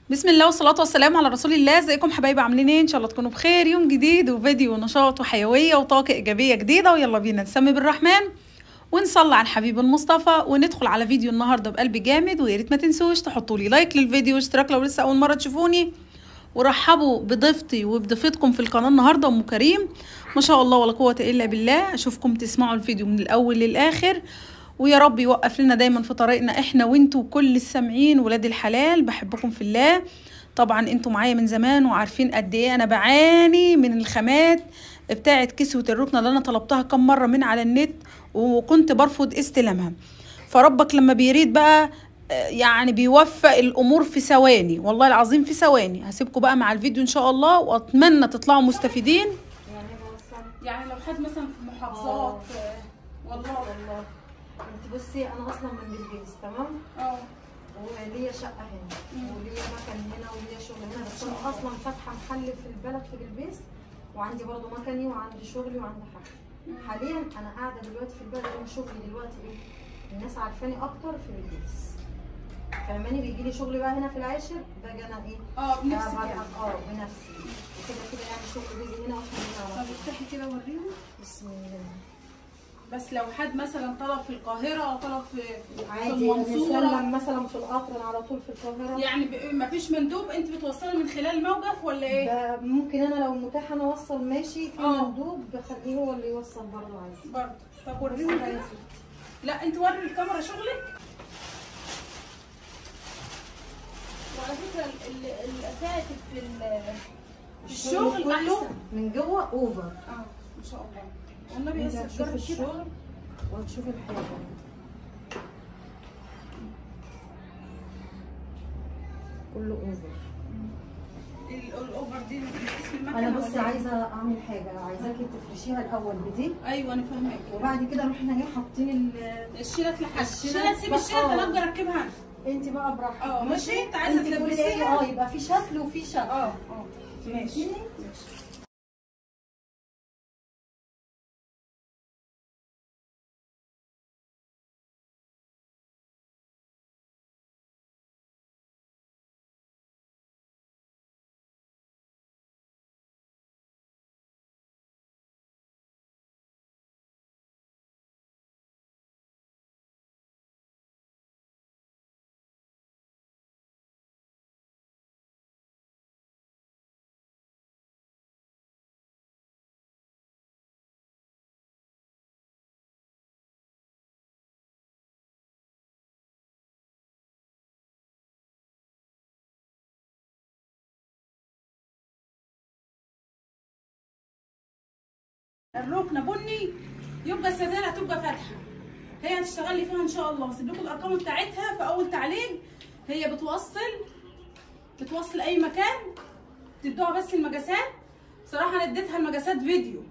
بسم الله والصلاة والسلام على رسول الله. ازيكم حبايبي؟ عاملين ايه؟ ان شاء الله تكونوا بخير. يوم جديد وفيديو ونشاط وحيوية وطاقة ايجابية جديدة، ويلا بينا نسمي بالرحمن ونصلي على الحبيب المصطفى وندخل على فيديو النهارده بقلب جامد. ويا ريت ما تنسوش تحطوا لي لايك للفيديو واشتراك لو لسه اول مرة تشوفوني، ورحبوا بضيفتي وبضيفتكم في القناة النهارده ام كريم. ما شاء الله ولا قوة الا بالله. اشوفكم تسمعوا الفيديو من الاول للاخر، ويا رب يوقف لنا دايما في طريقنا احنا وانتوا وكل السامعين ولاد الحلال. بحبكم في الله. طبعا انتوا معايا من زمان وعارفين قد ايه انا بعاني من الخامات بتاعه كسوة الركنة اللي انا طلبتها كم مرة من على النت وكنت برفض استلامها. فربك لما بيريد بقى يعني بيوفق الامور في ثواني، والله العظيم في ثواني. هسيبكم بقى مع الفيديو ان شاء الله، واتمنى تطلعوا مستفيدين. يعني لو حد مثلا في محافظات والله انت بصي، انا اصلا من بلبيس تمام. وليا شقه هنا وليا مكان هنا وليا شغل هنا، بس انا اصلا فاتحه محل في البلد في بلبيس، وعندي برضو مكاني وعندي شغلي وعندي حاجه. حاليا انا قاعده دلوقتي في البلد، انا شغلي دلوقتي ايه؟ الناس عارفاني اكتر في بلبيس، فاهماني؟ بيجي لي شغل بقى هنا في العاشر، باجي انا ايه؟ بنفسي بنفسي وكده كده، يعني شغل بيجي هنا واحنا هنا. طب افتحي كده وريهم. بسم الله. بس لو حد مثلا طلب في القاهرة، طلب في عادي المنصورة مثلا في القطر، انا على طول في القاهرة. يعني مفيش مندوب انت بتوصلي من خلال الموقف ولا ايه؟ ممكن انا لو متاح انا اوصل ماشي، في مندوب بخليه هو اللي يوصل برضه عادي. برضه. طب وريهم كده. لا انت وري الكاميرا شغلك. وعلى فكرة الاساتذة في الشغل احسن من جوه اوفر. ما شاء الله. والنبي بس هتشوفي الشغل وهتشوفي الحاجه كله اوفر. الاوفر دي اسم المكنه. انا بس عايزه اعمل حاجه، عايزاكي تفرشيها الاول بدي. ايوه انا فاهماك. وبعد كده احنا ايه حاطين الشيلات لحد الشيلات. سيب الشيلات انا ابدا اركبها انت بقى براحتك. ماشي. انت عايزه تلبسيها يبقى في شكل وفي شكل. ماشي. الركنه بني، يبقى السداله هتبقى فاتحه. هي هتشتغل لي فيها ان شاء الله. هسيب لكم الارقام بتاعتها في اول تعليق. هي بتوصل اي مكان، تدوها بس المقاسات. بصراحه انا اديتها المقاسات فيديو،